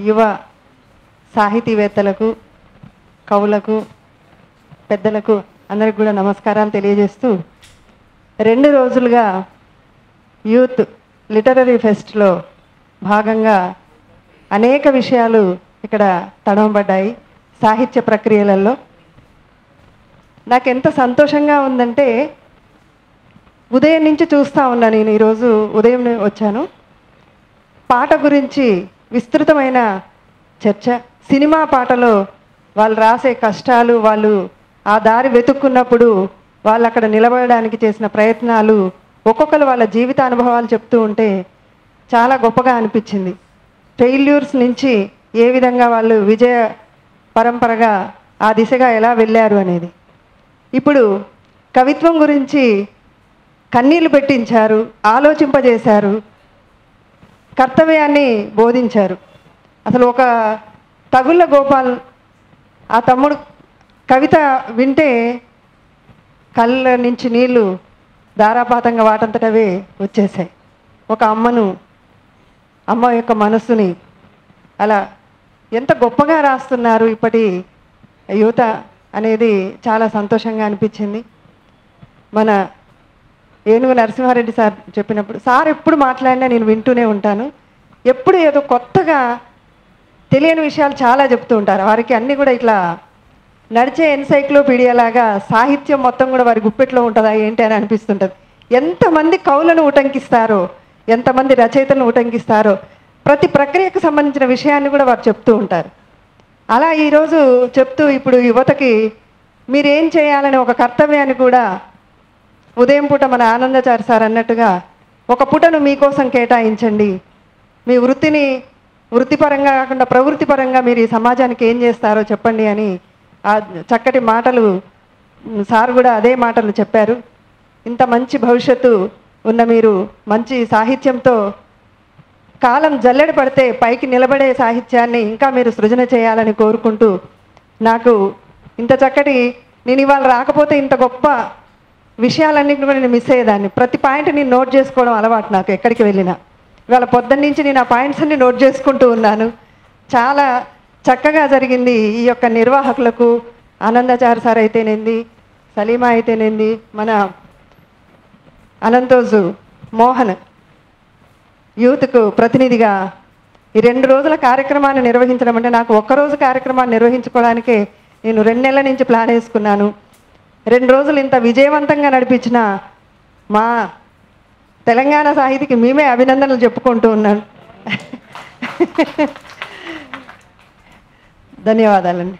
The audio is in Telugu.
యువ సాహితీవేత్తలకు, కవులకు, పెద్దలకు అందరికి కూడా నమస్కారాలు తెలియజేస్తూ 2 రోజులుగా యూత్ లిటరరీ ఫెస్ట్లో భాగంగా అనేక విషయాలు ఇక్కడ తడవబడ్డాయి. సాహిత్య ప్రక్రియలలో నాకు ఎంత సంతోషంగా ఉందంటే, ఉదయం నుంచి చూస్తూ ఉన్నా. నేను ఈరోజు ఉదయం వచ్చాను. పాట గురించి విస్తృతమైన చర్చ, సినిమా పాటలో వాళ్ళు రాసే కష్టాలు, వాళ్ళు ఆ దారి వెతుక్కున్నప్పుడు వాళ్ళు అక్కడ నిలబడడానికి చేసిన ప్రయత్నాలు, ఒక్కొక్కరు వాళ్ళ జీవిత అనుభవాలు చెప్తూ ఉంటే చాలా గొప్పగా అనిపించింది. ఫెయిల్యూర్స్ నుంచి ఏ విధంగా వాళ్ళు విజయ పరంపరగా ఆ దిశగా ఎలా వెళ్ళారు అనేది. ఇప్పుడు కవిత్వం గురించి కన్నీళ్లు పెట్టించారు, ఆలోచింపజేశారు, కర్తవ్యాన్ని బోధించారు. అసలు ఒక తగుళ్ళ గోపాల్ ఆ తమ్ముడు కవిత వింటే కళ్ళ నుంచి నీళ్లు ధారాపాతంగా వాటంతటవే వచ్చేసాయి. ఒక అమ్మ యొక్క మనస్సుని అలా ఎంత గొప్పగా రాస్తున్నారు ఇప్పటి యువత అనేది చాలా సంతోషంగా అనిపించింది. మన ఏనుగు నరసింహారెడ్డి సార్ చెప్పినప్పుడు, సార్ ఎప్పుడు మాట్లాడినా నేను వింటూనే ఉంటాను. ఎప్పుడు ఏదో కొత్తగా తెలియని విషయాలు చాలా చెప్తూ ఉంటారు. వారికి అన్నీ కూడా ఇట్లా నడిచే ఎన్సైక్లోపీడియా లాగా సాహిత్యం మొత్తం కూడా వారి గుప్పెట్లో ఉంటుందా ఏంటి అని అనిపిస్తుంటుంది. ఎంతమంది కవులను ఉటంకిస్తారో, ఎంతమంది రచయితలను ఉటంకిస్తారో, ప్రతి ప్రక్రియకు సంబంధించిన విషయాన్ని కూడా వారు చెప్తూ ఉంటారు. అలా ఈరోజు చెప్తూ ఇప్పుడు యువతకి మీరేం చేయాలని ఒక కర్తవ్యాన్ని కూడా ఉదయం పూట మన ఆనందాచారి సార్ అన్నట్టుగా ఒక పూటను మీకోసం కేటాయించండి. మీ వృత్తిని వృత్తిపరంగా కాకుండా ప్రవృత్తిపరంగా మీరు ఈ సమాజానికి ఏం చేస్తారో చెప్పండి అని ఆ చక్కటి మాటలు సార్ కూడా అదే మాటలు చెప్పారు. ఇంత మంచి భవిష్యత్తు ఉన్న మీరు మంచి సాహిత్యంతో కాలం జల్లెడ పడితే పైకి నిలబడే సాహిత్యాన్ని ఇంకా మీరు సృజన చేయాలని కోరుకుంటూ, నాకు ఇంత చక్కటి నేను ఇవాళ రాకపోతే ఇంత గొప్ప విషయాలన్నింటినీ కూడా నేను మిస్ అయ్యేదాన్ని. ప్రతి పాయింట్ నేను నోట్ చేసుకోవడం అలవాటు నాకు ఎక్కడికి వెళ్ళినా. ఇవాళ పొద్దున్న నుంచి నేను ఆ పాయింట్స్ అన్ని నోట్ చేసుకుంటూ ఉన్నాను. చాలా చక్కగా జరిగింది. ఈ యొక్క నిర్వాహకులకు ఆనందాచారి సార్ అయితేనేంది, సలీమా అయితేనేంది, మన అనంతోజు మోహన్ యూత్కు ప్రతినిధిగా ఈ 2 రోజుల కార్యక్రమాన్ని నిర్వహించడం అంటే, నాకు ఒక్కరోజు కార్యక్రమాన్ని నిర్వహించుకోవడానికే నేను 2 నెలల నుంచి ప్లాన్ వేసుకున్నాను. 2 రోజులు ఇంత విజయవంతంగా నడిపించిన మా తెలంగాణ సాహితీకి మేమే అభినందనలు చెప్పుకుంటూ ఉన్నాను. ధన్యవాదాలండి.